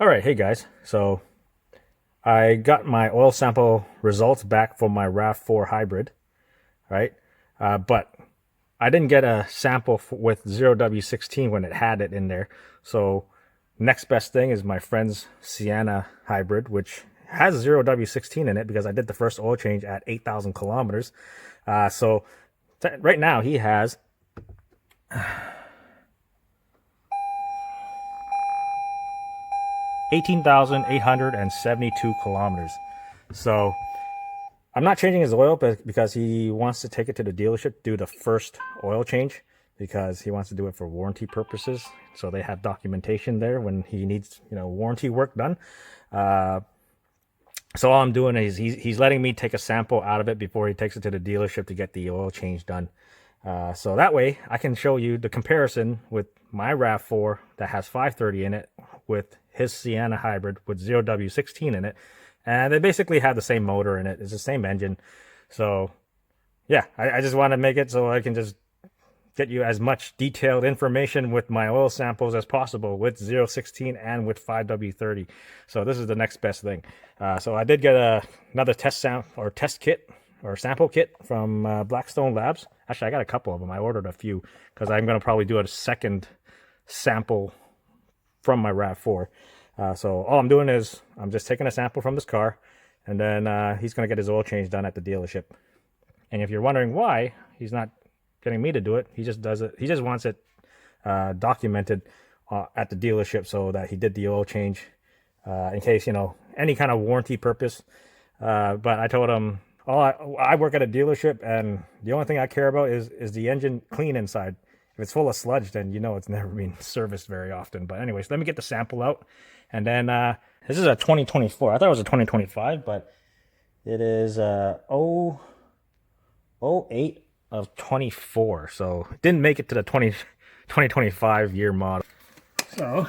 All right, hey guys. So I got my oil sample results back from my Rav4 Hybrid, right? But I didn't get a sample with 0W16 when it had it in there. So next best thing is my friend's Sienna Hybrid, which has 0W16 in it because I did the first oil change at 8,000 kilometers. So right now he has 18,872 kilometers. So I'm not changing his oil because he wants to take it to the dealership, do the first oil change because he wants to do it for warranty purposes. So they have documentation there when he needs, warranty work done. Uh, so all I'm doing is he's letting me take a sample out of it before he takes it to the dealership to get the oil change done. So that way I can show you the comparison with my RAV4 that has 530 in it with his Sienna Hybrid with 0W16 in it. And they basically have the same motor in it. It's the same engine. So yeah, I just want to make it so I can just get you as much detailed information with my oil samples as possible with 016 and with 5W30. So this is the next best thing. So I did get another test kit or sample kit from Blackstone Labs. Actually, I got a couple of them. I ordered a few because I'm going to probably do a second sample from my RAV4. So all I'm doing is I'm just taking a sample from this car, and then he's going to get his oil change done at the dealership. And if you're wondering why he's not getting me to do it, he just does it. He just wants it documented at the dealership so that he did the oil change in case, any kind of warranty purpose. But I told him, I work at a dealership, and the only thing I care about is the engine clean inside. If it's full of sludge, then it's never been serviced very often. But anyways, let me get the sample out. And then this is a 2024. I thought it was a 2025, but it is 08 of 24. So it didn't make it to the 2025 year model. So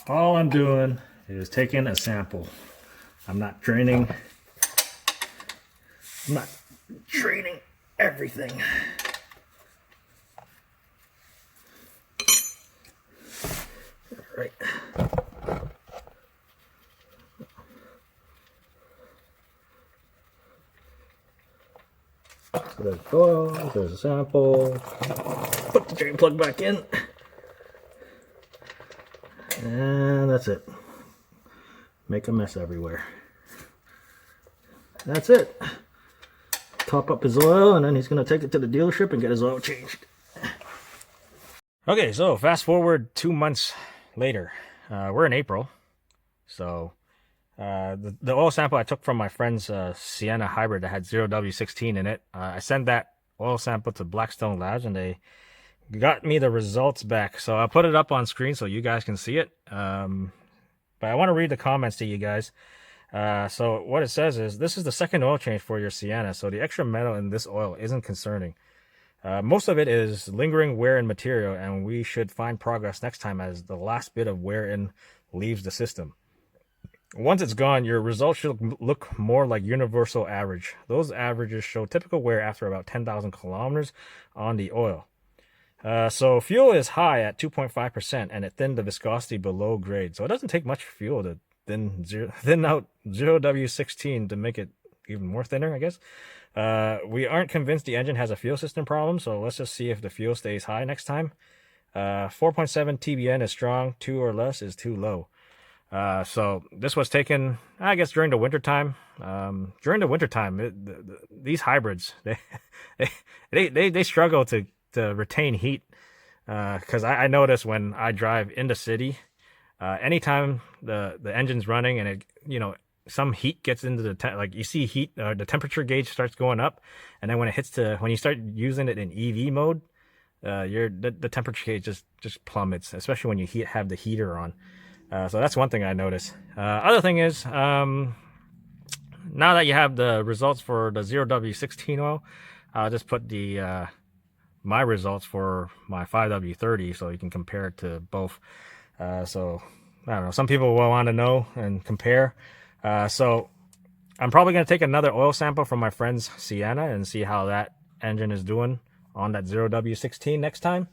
all I'm doing is taking a sample. I'm not draining everything. Right. So there's oil, there's a sample. Put the drain plug back in. And that's it. Make a mess everywhere. That's it. Top up his oil, and then he's going to take it to the dealership and get his oil changed. Okay, so fast forward 2 months later. We're in April. So the oil sample I took from my friend's Sienna Hybrid that had 0W16 in it, I sent that oil sample to Blackstone Labs, and they got me the results back. So I'll put it up on screen so you guys can see it. But I want to read the comments to you guys. So what it says is, this is the second oil change for your Sienna, so the extra metal in this oil isn't concerning. Most of it is lingering wear in material, and we should find progress next time as the last bit of wear in leaves the system. Once it's gone, your results should look more like universal average. Those averages show typical wear after about 10,000 kilometers on the oil. So fuel is high at 2.5%, and it thinned the viscosity below grade. So it doesn't take much fuel to thin out 0W16 to make it even more thinner, I guess. We aren't convinced the engine has a fuel system problem, so let's just see if the fuel stays high next time. 4.7 TBN is strong, 2 or less is too low. So this was taken, I guess, during the wintertime. During the wintertime, these hybrids, they struggle to retain heat. Because I notice when I drive in the city, anytime the engine's running and it, some heat gets into like you see heat, the temperature gauge starts going up, and then when you start using it in EV mode, the temperature gauge just plummets, especially when you have the heater on. So that's one thing I notice. Other thing is, now that you have the results for the 0W16 oil, I'll just put the my results for my 5W30 so you can compare it to both. So I don't know, some people will want to know and compare. So I'm probably going to take another oil sample from my friend's Sienna and see how that engine is doing on that 0W16 next time.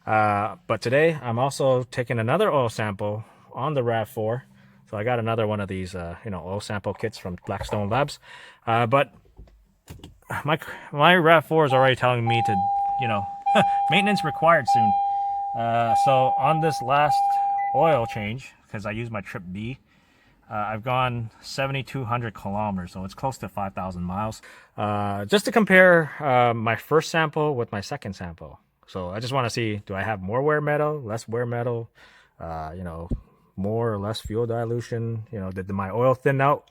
But today I'm also taking another oil sample on the Rav4. So I got another one of these, oil sample kits from Blackstone Labs. But my Rav4 is already telling me to, maintenance required soon. So on this last oil change, because I use my Trip B, I've gone 7,200 kilometers, so it's close to 5,000 miles. Just to compare my first sample with my second sample. So I just want to see, do I have more wear metal, less wear metal, more or less fuel dilution? Did my oil thin out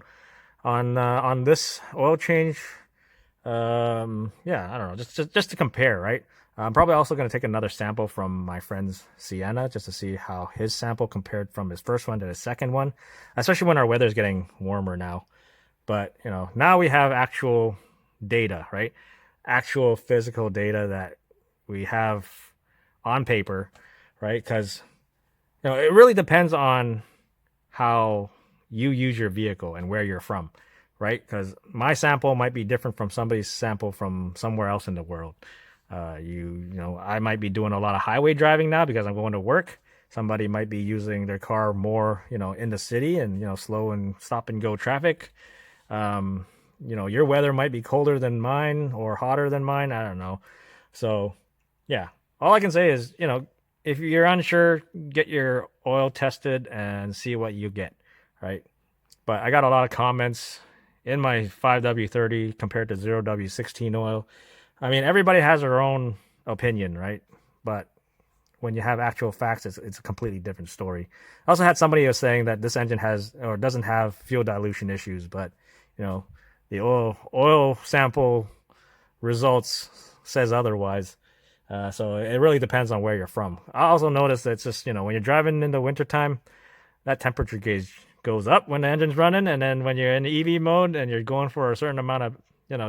on this oil change? Yeah, I don't know, just to compare, right? I'm probably also going to take another sample from my friend's Sienna just to see how his sample compared from his first one to the second one, especially when our weather is getting warmer now. But, now we have actual data, right? Actual physical data that we have on paper, right? Because, it really depends on how you use your vehicle and where you're from, right? Because my sample might be different from somebody's sample from somewhere else in the world. I might be doing a lot of highway driving now because I'm going to work. Somebody might be using their car more, in the city and, slow and stop and go traffic. Your weather might be colder than mine or hotter than mine. I don't know. So, yeah, all I can say is, if you're unsure, get your oil tested and see what you get, right? But I got a lot of comments in my 5W30 compared to 0W16 oil. I mean, everybody has their own opinion, right? But when you have actual facts, it's a completely different story. I also had somebody who was saying that this engine has or doesn't have fuel dilution issues, but the oil sample results says otherwise. So it really depends on where you're from. I also noticed that it's just, when you're driving in the wintertime, that temperature gauge goes up when the engine's running, and then when you're in EV mode and you're going for a certain amount of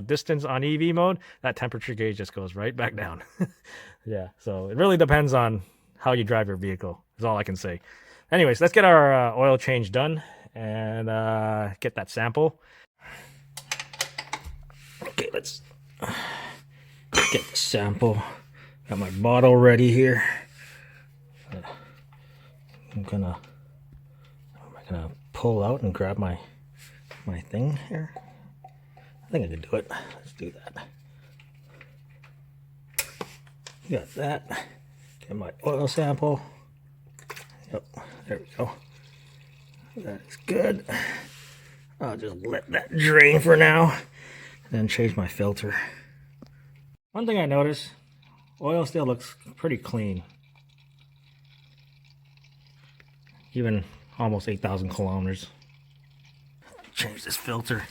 distance on EV mode, that temperature gauge just goes right back down. Yeah, so it really depends on how you drive your vehicle, is all I can say. Anyways, let's get our oil change done and get that sample. Okay, let's get the sample. Got my bottle ready here. I'm gonna pull out and grab my thing here. I think I can do it. Let's do that. Got that. Get my oil sample. Yep, there we go. That's good. I'll just let that drain for now and then change my filter. One thing I noticed, oil still looks pretty clean. Even almost 8,000 kilometers. Change this filter.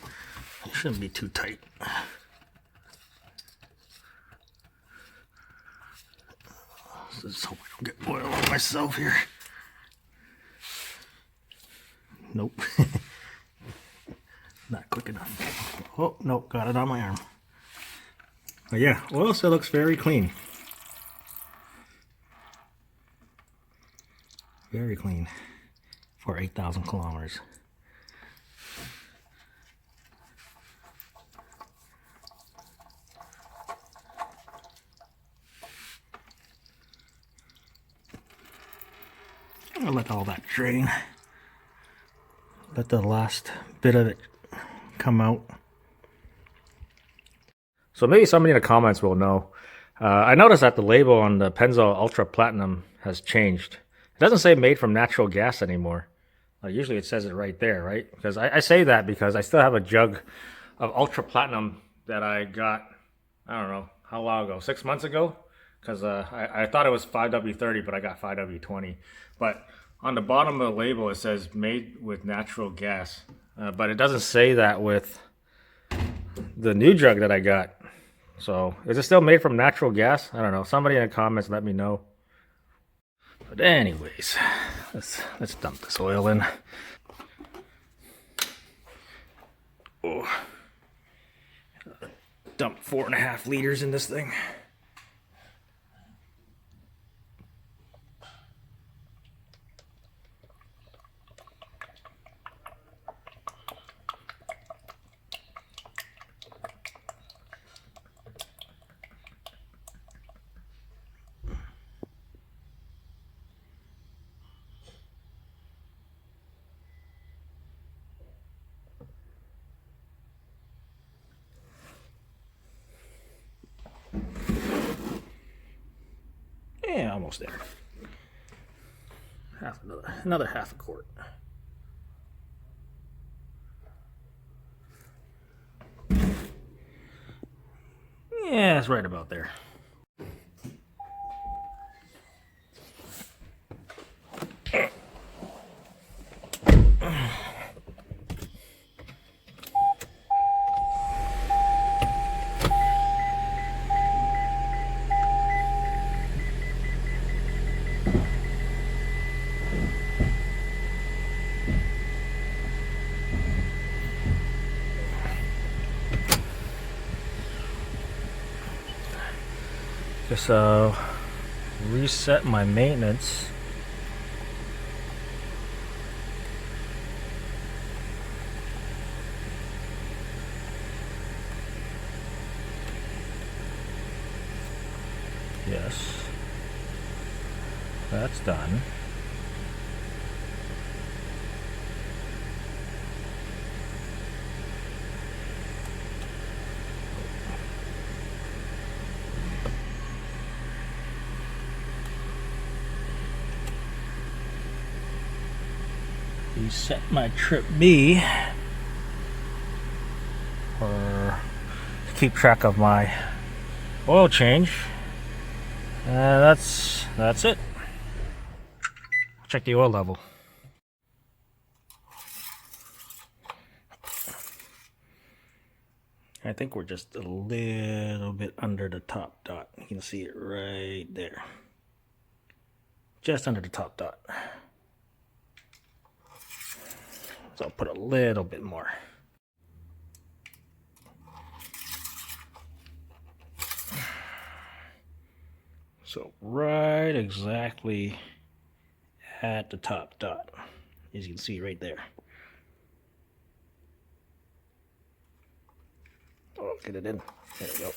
It shouldn't be too tight. Let's hope I don't get oil on myself here. Nope. Not quick enough. Oh, nope, got it on my arm. But yeah, oil still looks very clean. Very clean for 8,000 kilometers. I'll let all that drain. Let the last bit of it come out. So maybe somebody in the comments will know. I noticed that the label on the Pennzoil Ultra Platinum has changed. It doesn't say made from natural gas anymore. Usually it says it right there, right? Because I say that because I still have a jug of Ultra Platinum that I got, I don't know, how long ago? 6 months ago? Because I thought it was 5W30, but I got 5W20. But on the bottom of the label, it says made with natural gas. But it doesn't say that with the new jug that I got. So is it still made from natural gas? I don't know. Somebody in the comments let me know. But anyways, let's dump this oil in. Oh, dump 4.5 liters in this thing. almost there. Another half a quart. Yeah, it's right about there. Just reset my maintenance. Yes, that's done. Reset my trip B, or keep track of my oil change. That's it. Check the oil level. I think we're just a little bit under the top dot. You can see it right there. Just under the top dot. So I'll put a little bit more. So right exactly at the top dot, as you can see right there. Oh, get it in. There we go.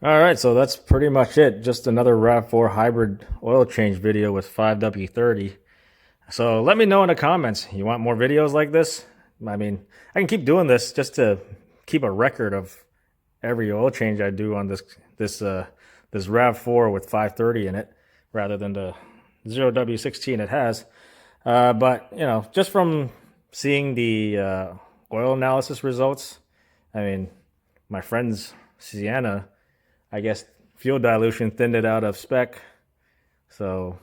All right, so that's pretty much it. Just another Rav4 Hybrid oil change video with 5W30. So let me know in the comments. You want more videos like this? I mean, I can keep doing this just to keep a record of every oil change I do on this Rav4 with 530 in it, rather than the 0W16 it has. But you know, just from seeing the oil analysis results, I mean, my friend's Sienna, I guess fuel dilution thinned it out of spec. So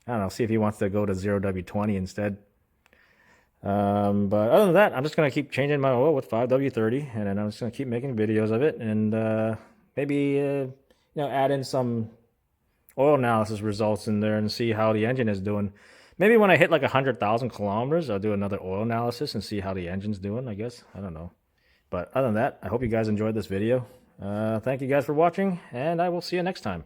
I don't know, see if he wants to go to 0W20 instead. But other than that, I'm just going to keep changing my oil with 5W30, and then I'm just going to keep making videos of it, and maybe you know, add in some oil analysis results in there and see how the engine is doing. Maybe when I hit like 100,000 kilometers, I'll do another oil analysis and see how the engine's doing, I guess. I don't know. But other than that, I hope you guys enjoyed this video. Thank you guys for watching, and I will see you next time.